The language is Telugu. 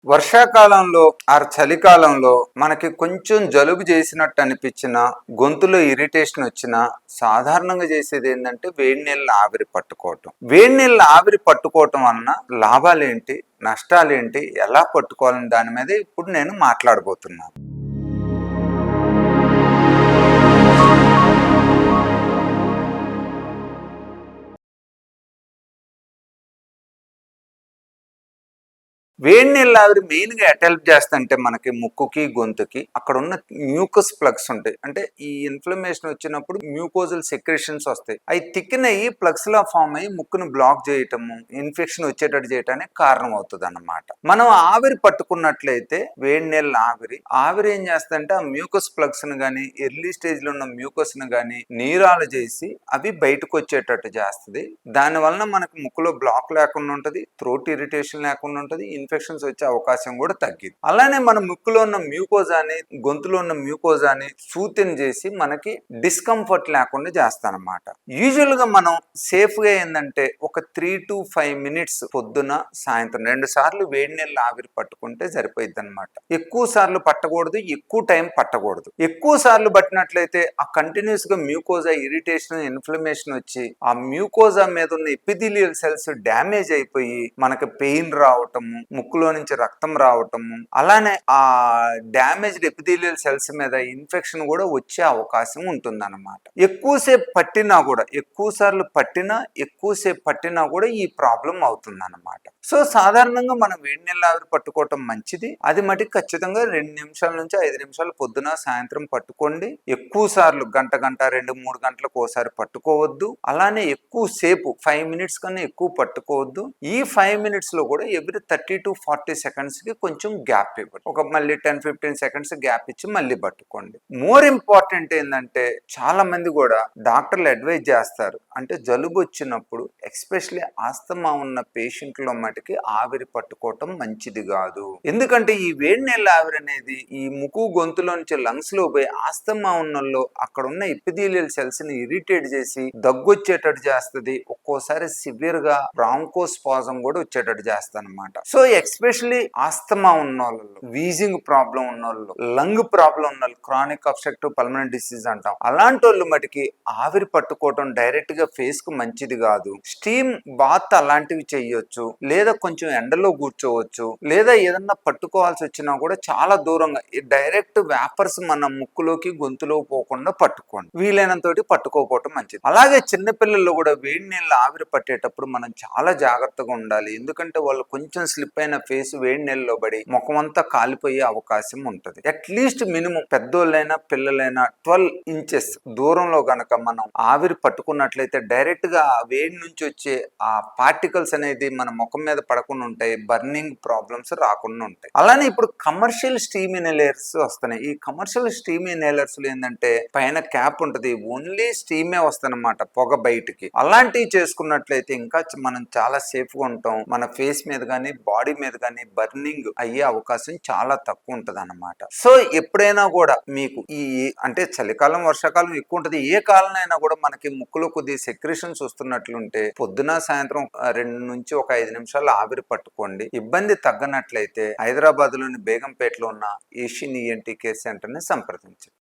వర్షాకాలంలో చలికాలంలో మనకి కొంచెం జలుబు చేసినట్టు అనిపించిన గొంతులో ఇరిటేషన్ వచ్చిన సాధారణంగా చేసేది ఏంటంటే వేడి నీళ్ళ ఆవిరి పట్టుకోవటం. వేడి నీళ్ళ ఆవిరి పట్టుకోవటం వలన లాభాలేంటి, నష్టాలేంటి, ఎలా పట్టుకోవాలని దాని మీద ఇప్పుడు నేను మాట్లాడబోతున్నాను. వేడి నీళ్ళ ఆవిరి మెయిన్గా ఎట్ హెల్ప్ చేస్తుంటే మనకి ముక్కుకి గొంతుకి అక్కడ ఉన్న మ్యూకస్ ప్లగ్స్ ఉంటాయి. అంటే ఈ ఇన్ఫ్లమేషన్ వచ్చినప్పుడు మ్యూకోజల్ సెక్రేషన్స్ వస్తాయి. అవి థిక్కిన్ అయ్యి ప్లగ్స్ లా ఫామ్ అయ్యి ముక్కును బ్లాక్ చేయటము, ఇన్ఫెక్షన్ వచ్చేటట్టు చేయటానికి కారణం అవుతుంది అన్నమాట. మనం ఆవిరి పట్టుకున్నట్లయితే వేడి నీళ్ళ ఆవిరి ఏం చేస్తుందంటే ఆ మ్యూకస్ ప్లగ్స్ ను కానీ ఎర్లీ స్టేజ్ లో ఉన్న మ్యూకస్ ను కానీ నీరాలు చేసి అవి బయటకు వచ్చేటట్టు చేస్తుంది. దాని వలన మనకు ముక్కులో బ్లాక్ లేకుండా ఉంటుంది, థ్రోట్ ఇరిటేషన్ లేకుండా ఉంటుంది, ఇన్ఫెక్షన్స్ వచ్చే అవకాశం కూడా తగ్గింది. అలానే మన ముక్కులో ఉన్న మ్యూకోజాని, గొంతులో ఉన్న మ్యూకోజాని సూతిని చేసి మనకి డిస్కంఫర్ట్ లేకుండా చేస్తానమాట. యూజువల్ గా మనం సేఫ్ గా ఏంటంటే ఒక 3 to 5 minutes పొద్దున సాయంత్రం 2 సార్లు వేడి నీళ్ళు ఆవిరి పట్టుకుంటే సరిపోయింది అనమాట. ఎక్కువ సార్లు పట్టకూడదు, ఎక్కువ టైం పట్టకూడదు. ఎక్కువ సార్లు పట్టినట్లయితే ఆ కంటిన్యూస్ గా మ్యూకోజా ఇరిటేషన్, ఇన్ఫ్లమేషన్ వచ్చి ఆ మ్యూకోజా మీద ఉన్న ఎపిథీలియల్ సెల్స్ డ్యామేజ్ అయిపోయి మనకి పెయిన్ రావటము, ముక్కులో నుంచి రక్తం రావటము, అలానే ఆ డ్యామేజ్డ్ ఎపిథీలియల్ సెల్స్ మీద ఇన్ఫెక్షన్ కూడా వచ్చే అవకాశం ఉంటుంది అన్నమాట. ఎక్కువసేపు పట్టినా కూడా, ఎక్కువ సార్లు పట్టినా, ఎక్కువసేపు పట్టినా కూడా ఈ ప్రాబ్లం అవుతుంది అన్నమాట. సో సాధారణంగా మనం వేడి నీళ్ళ ఆవిరి పట్టుకోవటం మంచిది. అది మటుకు ఖచ్చితంగా 2 నిమిషాల నుంచి 5 నిమిషాలు పొద్దున సాయంత్రం పట్టుకోండి. ఎక్కువ సార్లు గంట 2-3 గంటలకు ఒకసారి పట్టుకోవద్దు. అలానే ఎక్కువ సేపు 5 minutes కన్నా ఎక్కువ పట్టుకోవద్దు. ఈ 5 minutes లో కూడా ఎవ్రీ 30 to 40 seconds కి కొంచెం గ్యాప్ ఇవ్వండి. ఒక మళ్ళీ 10-15 seconds గ్యాప్ ఇచ్చి మళ్ళీ పట్టుకోండి. మోర్ ఇంపార్టెంట్ ఏంటంటే చాలా మంది కూడా డాక్టర్లు అడ్వైజ్ చేస్తారు, అంటే జలుబు వచ్చినప్పుడు ఎస్పెషల్లీ ఆస్తమా ఉన్న పేషెంట్లో మటుకి ఆవిరి పట్టుకోవటం మంచిది కాదు. ఎందుకంటే ఈ వేడి నీళ్ళ ఆవిరి అనేది ఈ ముక్కు గొంతులో నుంచి లంగ్స్ లో పోయి ఆస్తమా ఉన్నల్లో అక్కడ ఉన్న ఎపిథీలియల్ సెల్స్ ని ఇరిటేట్ చేసి దగ్గొచ్చేటట్టు చేస్తుంది. ఒక్కోసారి సివియర్ గా బ్రాంకోస్పాజం కూడా వచ్చేటట్టు చేస్తుంది అనమాట. సో ఎస్పెషల్లీ ఆస్తమా ఉన్న వాళ్ళలో, వీజింగ్ ప్రాబ్లం ఉన్న వాళ్ళు, లంగ్ ప్రాబ్లం ఉన్న వాళ్ళు, క్రానిక్ అబ్స్ట్రక్టివ్ పల్మనరీ డిసీజ్ అంటాం, అలాంటి వాళ్ళు మటుకి ఆవిరి పట్టుకోవటం డైరెక్ట్ గా ఫేస్ కు మంచిది కాదు. స్టీమ్ బాత్ అలాంటివి చెయ్యొచ్చు, లేదా కొంచెం ఎండలో కూర్చోవచ్చు, లేదా ఏదన్నా పట్టుకోవాల్సి వచ్చినా కూడా చాలా దూరంగా డైరెక్ట్ వ్యాపర్స్ మన ముక్కులోకి గొంతులో పోకుండా పట్టుకోండి. వీలైనంత పట్టుకోకపోవటం మంచిది. అలాగే చిన్నపిల్లల్లో కూడా వేడి నీళ్ళు ఆవిరి పట్టేటప్పుడు మనం చాలా జాగ్రత్తగా ఉండాలి. ఎందుకంటే వాళ్ళు కొంచెం స్లిప్ అయిన ఫేస్ వేడి నీళ్ళలో పడి ముఖం అంతా కాలిపోయే అవకాశం ఉంటుంది. అట్లీస్ట్ మినిమం పెద్దోళ్ళైనా పిల్లలైనా 12 inches దూరంలో గనక మనం ఆవిరి పట్టుకున్నట్లయితే డైరెక్ట్ గా వేడి నుంచి వచ్చే ఆ పార్టికల్స్ అనేది మన ముఖం మీద పడకుండా ఉంటాయి, బర్నింగ్ ప్రాబ్లమ్స్ రాకుండా ఉంటాయి. అలానే ఇప్పుడు కమర్షియల్ స్టీమ్ ఇన్హేలర్స్ వస్తున్నాయి. ఈ కమర్షియల్ స్టీమ్ ఇన్హేలర్స్ లో ఏంటంటే పైన క్యాప్ ఉంటుంది, ఓన్లీ స్టీమే వస్తుందన్నమాట, పొగ బయటికి. అలాంటివి చేసుకున్నట్లయితే ఇంకా మనం చాలా సేఫ్ గా ఉంటాం. మన ఫేస్ మీద కానీ బాడీ మీద కానీ బర్నింగ్ అయ్యే అవకాశం చాలా తక్కువ ఉంటది అన్నమాట. సో ఎప్పుడైనా కూడా మీకు ఈ అంటే చలికాలం వర్షాకాలం ఎక్కువ ఉంటది, ఏ కాలం అయినా కూడా మనకి ముక్కులో కొద్ది సెక్రేషన్స్ వస్తున్నట్లుంటే పొద్దున సాయంత్రం 2 నుంచి 5 నిమిషాలు ఆవిరి పట్టుకోండి. ఇబ్బంది తగ్గనట్లయితే హైదరాబాద్ లోని బేగంపేటలో ఉన్న ఏషియన్ ఈఎన్టీ కేర్ సెంటర్ ని సంప్రదించండి.